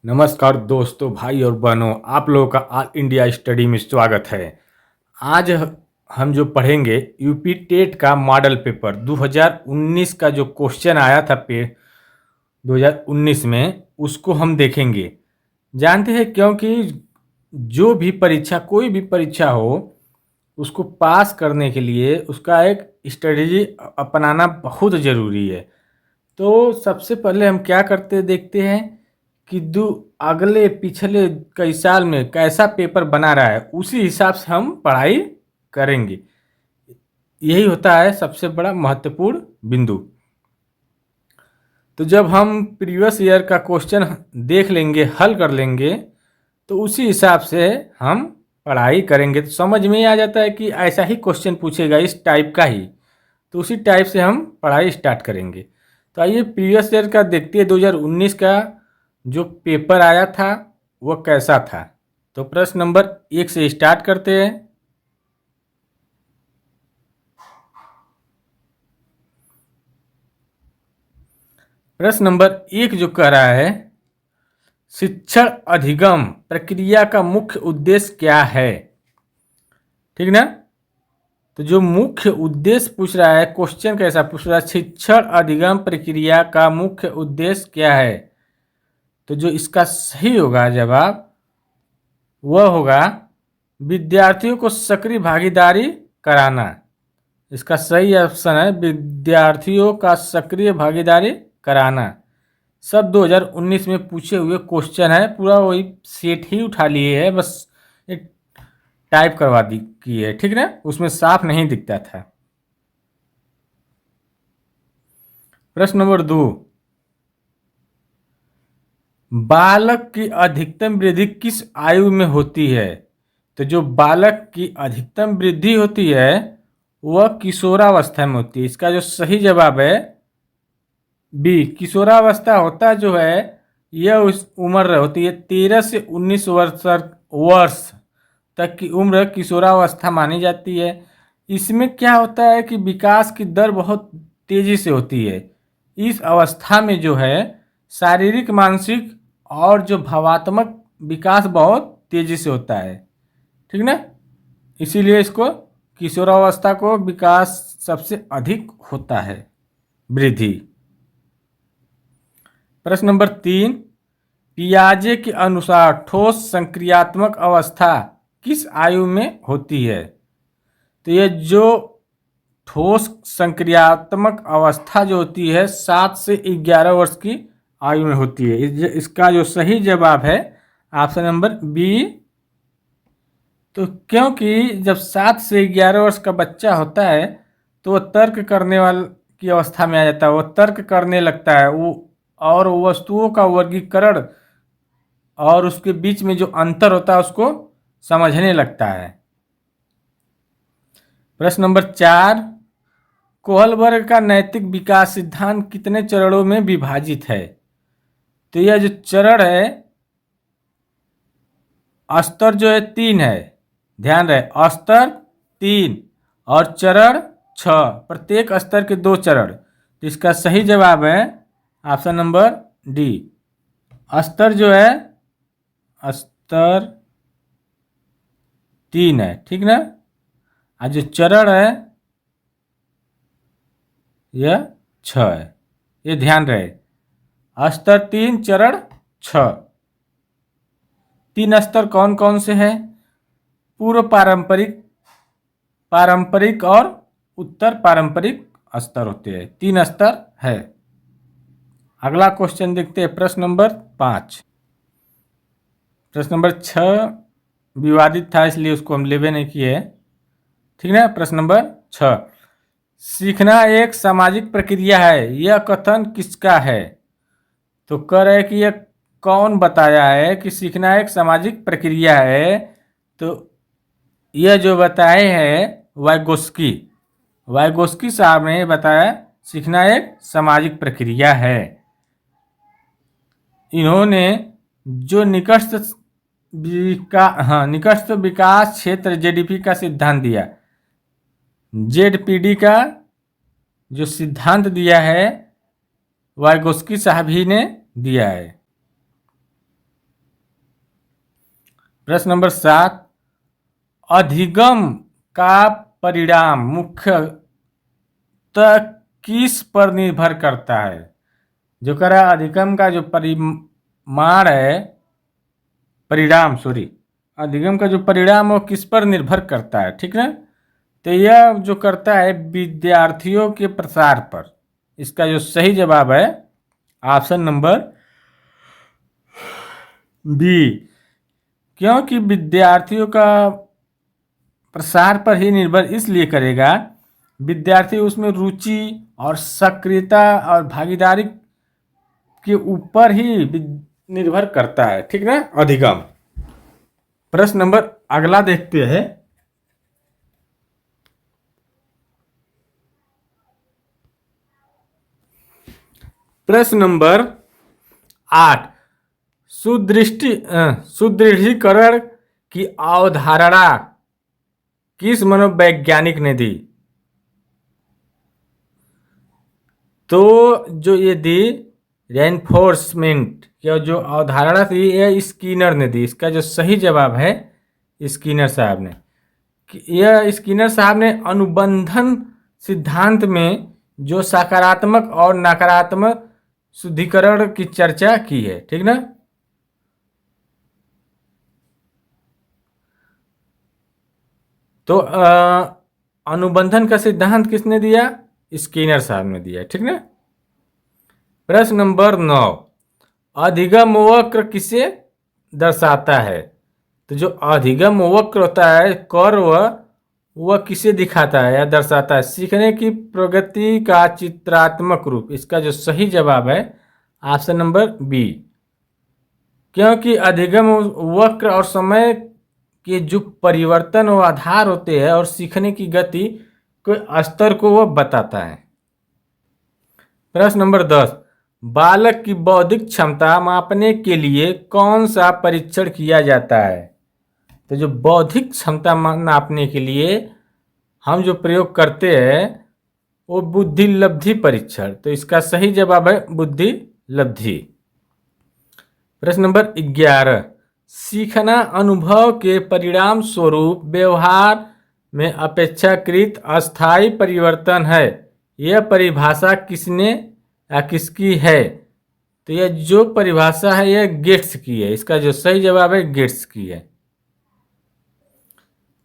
नमस्कार दोस्तों, भाई और बहनों, आप लोगों का ऑल इंडिया स्टडी में स्वागत है। आज हम जो पढ़ेंगे यूपी टेट का मॉडल पेपर 2019 का जो क्वेश्चन आया था 2019 में, उसको हम देखेंगे। जानते हैं, क्योंकि जो भी परीक्षा, कोई भी परीक्षा हो, उसको पास करने के लिए उसका एक स्ट्रेटजी अपनाना बहुत ज़रूरी है। तो सबसे पहले हम क्या करते देखते हैं कि अगले पिछले कई साल में कैसा पेपर बना रहा है, उसी हिसाब से हम पढ़ाई करेंगे। यही होता है सबसे बड़ा महत्वपूर्ण बिंदु। तो जब हम प्रीवियस ईयर का क्वेश्चन देख लेंगे, हल कर लेंगे, तो उसी हिसाब से हम पढ़ाई करेंगे। तो समझ में ही आ जाता है कि ऐसा ही क्वेश्चन पूछेगा, इस टाइप का ही। तो उसी टाइप से हम पढ़ाई स्टार्ट करेंगे। तो आइए प्रीवियस ईयर का देखते हैं, 2019 का जो पेपर आया था वो कैसा था। तो प्रश्न नंबर 1 से स्टार्ट करते हैं। प्रश्न नंबर 1 जो कह रहा है, शिक्षण अधिगम प्रक्रिया का मुख्य उद्देश्य क्या है। ठीक ना। तो जो मुख्य उद्देश्य पूछ रहा है, क्वेश्चन कैसा पूछ रहा है, शिक्षण अधिगम प्रक्रिया का मुख्य उद्देश्य क्या है। तो जो इसका सही होगा जवाब, वह होगा विद्यार्थियों को सक्रिय भागीदारी कराना। इसका सही ऑप्शन है विद्यार्थियों का सक्रिय भागीदारी कराना। सब 2019 में पूछे हुए क्वेश्चन है, पूरा वही सेट ही उठा लिए है, बस एक टाइप करवा दी की है। ठीक ना, उसमें साफ नहीं दिखता था। प्रश्न नंबर 2, बालक की अधिकतम वृद्धि किस आयु में होती है। तो जो बालक की अधिकतम वृद्धि होती है वह किशोरावस्था में होती है। इसका जो सही जवाब है बी, किशोरावस्था होता जो है, यह उस उम्र होती है 13 से 19 वर्ष तक की उम्र किशोरावस्था मानी जाती है। इसमें क्या होता है कि विकास की दर बहुत तेजी से होती है। इस अवस्था में जो है शारीरिक, मानसिक और जो भावात्मक विकास बहुत तेजी से होता है। ठीक ना, इसीलिए इसको किशोरावस्था को विकास सबसे अधिक होता है, वृद्धि। प्रश्न नंबर 3, पियाजे के अनुसार ठोस संक्रियात्मक अवस्था किस आयु में होती है। तो ये जो ठोस संक्रियात्मक अवस्था जो होती है 7 से 11 वर्ष की आयु में होती है। इसका जो सही जवाब है ऑप्शन नंबर बी। तो क्योंकि जब 7 से 11 वर्ष का बच्चा होता है तो वह तर्क करने वाल की अवस्था में आ जाता है, वो तर्क करने लगता है, वो और वस्तुओं का वर्गीकरण और उसके बीच में जो अंतर होता है उसको समझने लगता है। प्रश्न नंबर 4, कोहलबर्ग का नैतिक विकास सिद्धांत कितने चरणों में विभाजित है। तो यह जो चरण है, स्तर जो है 3 है, ध्यान रहे, स्तर 3 और चरण 6, प्रत्येक स्तर के 2 चरण। तो इसका सही जवाब है ऑप्शन नंबर डी। स्तर जो है, स्तर 3 है, ठीक ना। और जो चरण है यह 6 है, ये ध्यान रहे, स्तर 3 चरण 6। 3 स्तर कौन कौन से हैं, पूर्व पारंपरिक, पारंपरिक और उत्तर पारंपरिक स्तर होते हैं। 3 स्तर है। अगला क्वेश्चन देखते हैं, प्रश्न नंबर 5। प्रश्न नंबर 6 विवादित था, इसलिए उसको हम लेवे नहीं किए। ठीक है, प्रश्न नंबर 6, सीखना एक सामाजिक प्रक्रिया है, यह कथन किसका है। तो कह रहे हैं कि यह कौन बताया है कि सीखना एक सामाजिक प्रक्रिया है। तो यह जो बताए हैं वाइगोस्की, वाइगोस्की साहब ने बताया सीखना एक सामाजिक प्रक्रिया है। इन्होंने जो निकटस्थ विकास क्षेत्र जेडीपी का सिद्धांत दिया, जेडपीडी का जो सिद्धांत दिया है वाइगोस्की साहब ही ने दिया है। प्रश्न नंबर 7, अधिगम का परिणाम मुख्यतः किस पर निर्भर करता है? जो कह रहा है अधिगम का जो परिमाण है, अधिगम का जो परिणाम वो किस पर निर्भर करता है, ठीक ना? तो यह जो करता है विद्यार्थियों के प्रसार पर। इसका जो सही जवाब है ऑप्शन नंबर बी, क्योंकि विद्यार्थियों का प्रसार पर ही निर्भर इसलिए करेगा, विद्यार्थी उसमें रुचि और सक्रियता और भागीदारी के ऊपर ही निर्भर करता है, ठीक ना, अधिगम। प्रश्न नंबर अगला देखते हैं। प्रश्न नंबर 8, सुदृढ़ीकरण की अवधारणा किस मनोवैज्ञानिक ने दी? तो जो ये दी रेनफोर्समेंट या जो अवधारणा थी ये स्किनर ने दी। इसका जो सही जवाब है स्किनर साहब ने। यह स्किनर साहब ने अनुबंधन सिद्धांत में जो सकारात्मक और नकारात्मक शुद्धिकरण की चर्चा की है, ठीक ना। तो अनुबंधन का सिद्धांत किसने दिया? स्किनर साहब ने दिया, ठीक ना। प्रश्न नंबर 9, अधिगम वक्र किसे दर्शाता है? तो जो अधिगम वक्र होता है कर्व, वह किसे दिखाता है या दर्शाता है? सीखने की प्रगति का चित्रात्मक रूप। इसका जो सही जवाब है ऑप्शन नंबर बी, क्योंकि अधिगम वक्र और समय के जो परिवर्तन व आधार होते हैं और सीखने की गति के स्तर को वह बताता है। प्रश्न नंबर 10, बालक की बौद्धिक क्षमता मापने के लिए कौन सा परीक्षण किया जाता है? तो जो बौद्धिक क्षमता नापने के लिए हम जो प्रयोग करते हैं वो बुद्धि लब्धि परीक्षण। तो इसका सही जवाब है बुद्धि लब्धि। प्रश्न नंबर 11, सीखना अनुभव के परिणाम स्वरूप व्यवहार में अपेक्षाकृत अस्थायी परिवर्तन है। यह परिभाषा किसने या किसकी है? तो यह जो परिभाषा है यह गेट्स की है। इसका जो सही जवाब है गेट्स की है।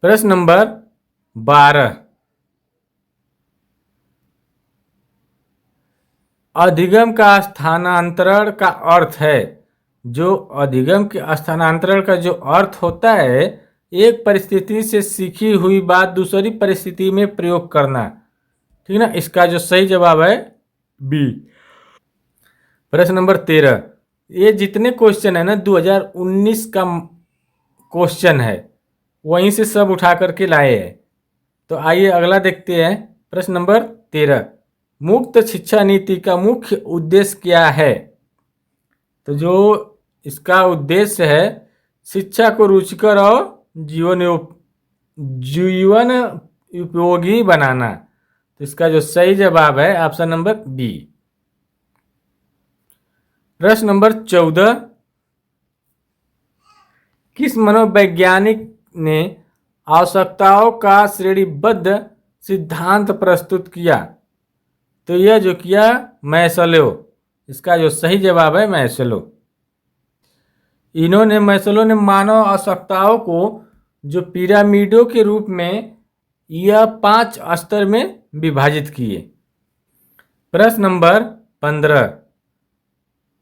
प्रश्न नंबर 12, अधिगम का स्थानांतरण का अर्थ है। जो अधिगम के स्थानांतरण का जो अर्थ होता है, एक परिस्थिति से सीखी हुई बात दूसरी परिस्थिति में प्रयोग करना, ठीक ना। इसका जो सही जवाब है बी। प्रश्न नंबर 13, ये जितने क्वेश्चन है ना 2019 का क्वेश्चन है, वहीं से सब उठा करके लाए हैं। तो आइए अगला देखते हैं। प्रश्न नंबर 13, मुक्त शिक्षा नीति का मुख्य उद्देश्य क्या है? तो जो इसका उद्देश्य है शिक्षा को रुचिकर और जीवन उपयोगी बनाना। तो इसका जो सही जवाब है ऑप्शन नंबर बी। प्रश्न नंबर 14, किस मनोवैज्ञानिक ने आवश्यकताओं का श्रेणीबद्ध सिद्धांत प्रस्तुत किया? तो यह जो किया मैस्लो। इसका जो सही जवाब है मैस्लो। मैस्लो ने मानव आवश्यकताओं को जो पिरामिडों के रूप में यह 5 स्तर में विभाजित किए। प्रश्न नंबर 15,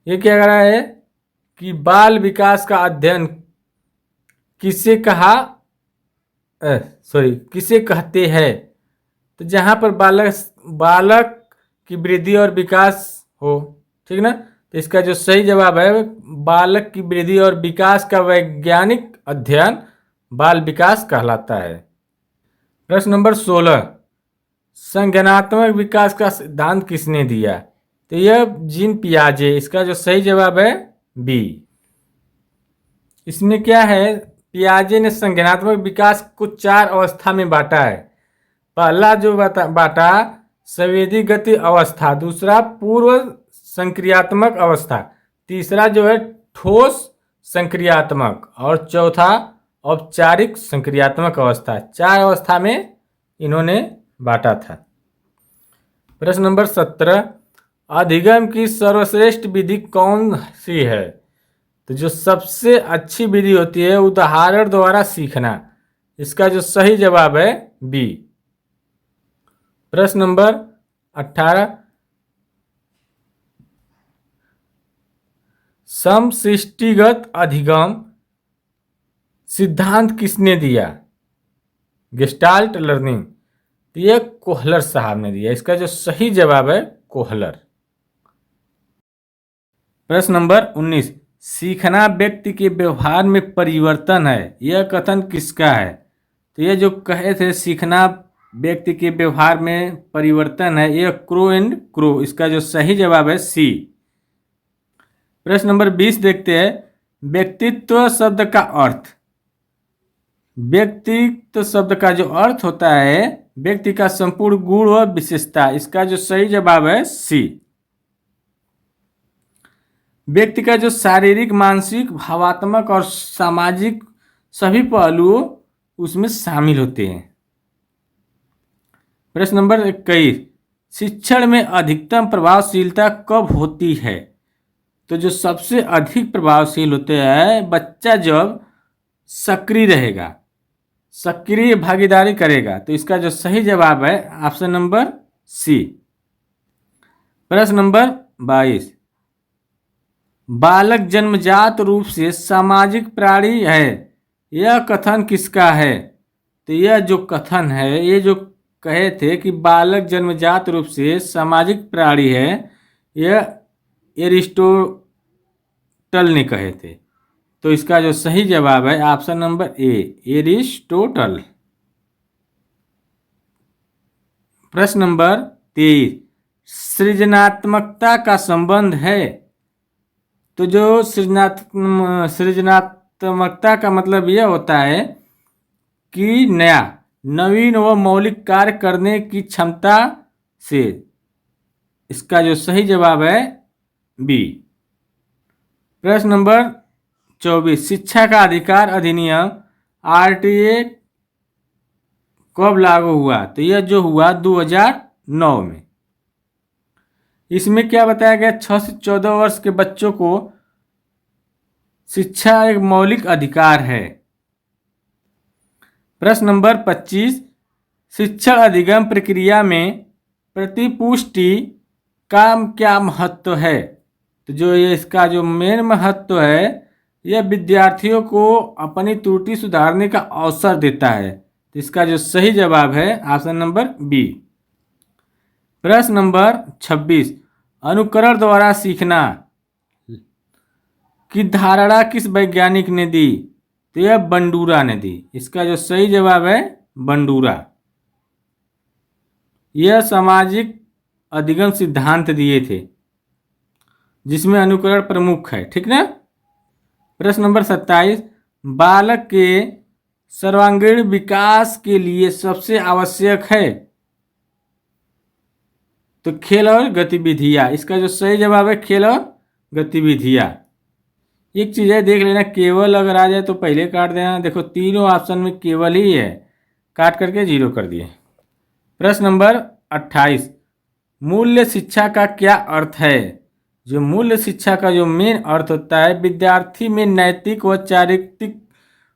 ये क्या कह रहा है कि बाल विकास का अध्ययन किसे कहते हैं? तो जहाँ पर बालक की वृद्धि और विकास हो, ठीक ना। तो इसका जो सही जवाब है बालक की वृद्धि और विकास का वैज्ञानिक अध्ययन बाल विकास कहलाता है। प्रश्न नंबर 16, संज्ञानात्मक विकास का सिद्धांत किसने दिया? तो यह जीन पियाजे। इसका जो सही जवाब है बी। इसमें क्या है, पियाजे ने संज्ञानात्मक विकास को 4 अवस्था में बांटा है। पहला जो बांटा संवेदी गति अवस्था, दूसरा पूर्व संक्रियात्मक अवस्था, तीसरा जो है ठोस संक्रियात्मक और चौथा औपचारिक संक्रियात्मक अवस्था, 4 अवस्था में इन्होंने बांटा था। प्रश्न नंबर 17, अधिगम की सर्वश्रेष्ठ विधि कौन सी है? तो जो सबसे अच्छी विधि होती है उदाहरण द्वारा सीखना, इसका जो सही जवाब है बी। प्रश्न नंबर 18, समष्टिगत अधिगम सिद्धांत किसने दिया? गेस्टाल्ट लर्निंग, तो ये कोहलर साहब ने दिया। इसका जो सही जवाब है कोहलर। प्रश्न नंबर 19, सीखना व्यक्ति के व्यवहार में परिवर्तन है, यह कथन किसका है? तो ये जो कहे थे सीखना व्यक्ति के व्यवहार में परिवर्तन है, यह क्रो एंड क्रो। इसका जो सही जवाब है सी। प्रश्न नंबर 20 देखते हैं, व्यक्तित्व शब्द का अर्थ। व्यक्तित्व शब्द का जो अर्थ होता है व्यक्ति का संपूर्ण गुण व विशेषता। इसका जो सही जवाब है सी। व्यक्ति का जो शारीरिक, मानसिक, भावात्मक और सामाजिक सभी पहलुओं उसमें शामिल होते हैं। प्रश्न नंबर 21, शिक्षण में अधिकतम प्रभावशीलता कब होती है? तो जो सबसे अधिक प्रभावशील होते हैं बच्चा जब सक्रिय रहेगा, सक्रिय भागीदारी करेगा। तो इसका जो सही जवाब है ऑप्शन नंबर सी। प्रश्न नंबर 22, बालक जन्मजात रूप से सामाजिक प्राणी है, यह कथन किसका है? तो यह जो कथन है, ये जो कहे थे कि बालक जन्मजात रूप से सामाजिक प्राणी है, यह एरिस्टोटल ने कहे थे। तो इसका जो सही जवाब है ऑप्शन नंबर ए, एरिस्टोटल। प्रश्न नंबर 23, सृजनात्मकता का संबंध है। तो जो सृजनात्मकता का मतलब यह होता है कि नया, नवीन व मौलिक कार्य करने की क्षमता से। इसका जो सही जवाब है बी। प्रश्न नंबर 24, शिक्षा का अधिकार अधिनियम आरटीए कब लागू हुआ? तो यह जो हुआ 2009 में। इसमें क्या बताया गया? 6 से 14 वर्ष के बच्चों को शिक्षा एक मौलिक अधिकार है। प्रश्न नंबर 25, शिक्षण अधिगम प्रक्रिया में प्रतिपुष्टि का क्या महत्व है? तो जो ये इसका जो मेन महत्व है, यह विद्यार्थियों को अपनी त्रुटि सुधारने का अवसर देता है। तो इसका जो सही जवाब है ऑप्शन नंबर बी। प्रश्न नंबर 26, अनुकरण द्वारा सीखना की धारणा किस वैज्ञानिक ने दी? तो यह बंडूरा ने दी। इसका जो सही जवाब है बंडूरा। यह सामाजिक अधिगम सिद्धांत दिए थे जिसमें अनुकरण प्रमुख है, ठीक ना। प्रश्न नंबर 27, बालक के सर्वांगीण विकास के लिए सबसे आवश्यक है? तो खेल और गतिविधियां। इसका जो सही जवाब है खेल और गतिविधियां। एक चीज है देख लेना, केवल अगर आ जाए तो पहले काट देना। देखो तीनों ऑप्शन में केवल ही है, काट करके 0 कर दिए। प्रश्न नंबर 28, मूल्य शिक्षा का क्या अर्थ है? जो मूल्य शिक्षा का जो मेन अर्थ होता है विद्यार्थी में नैतिक व चारित्रिक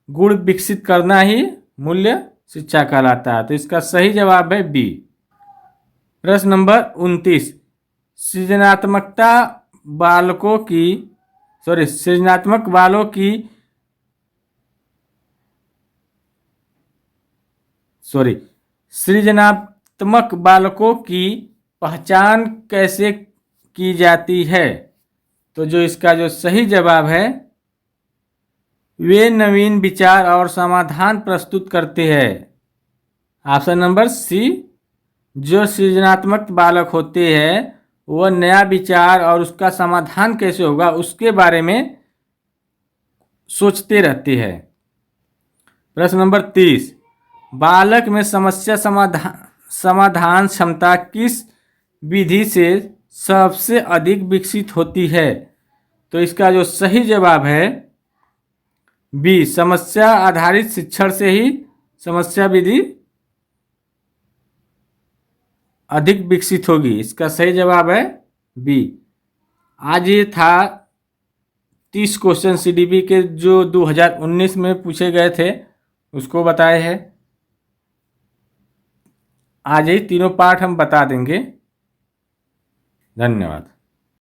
गुण विकसित करना ही मूल्य शिक्षा कहलाता है। तो इसका सही जवाब है बी। प्रश्न नंबर 29, सृजनात्मकता बालकों की सृजनात्मक बालों की सृजनात्मक बालकों की पहचान कैसे की जाती है? तो जो इसका जो सही जवाब है, वे नवीन विचार और समाधान प्रस्तुत करते हैं। Option number C. जो सृजनात्मक बालक होते हैं वह नया विचार और उसका समाधान कैसे होगा उसके बारे में सोचते रहते हैं। प्रश्न नंबर 30, बालक में समस्या समाधान क्षमता किस विधि से सबसे अधिक विकसित होती है? तो इसका जो सही जवाब है बी, समस्या आधारित शिक्षण से ही समस्या विधि अधिक विकसित होगी। इसका सही जवाब है बी। आज ये था 30 क्वेश्चन सीडीपी के जो 2019 में पूछे गए थे उसको बताए हैं। आज ही तीनों पार्ट हम बता देंगे। धन्यवाद।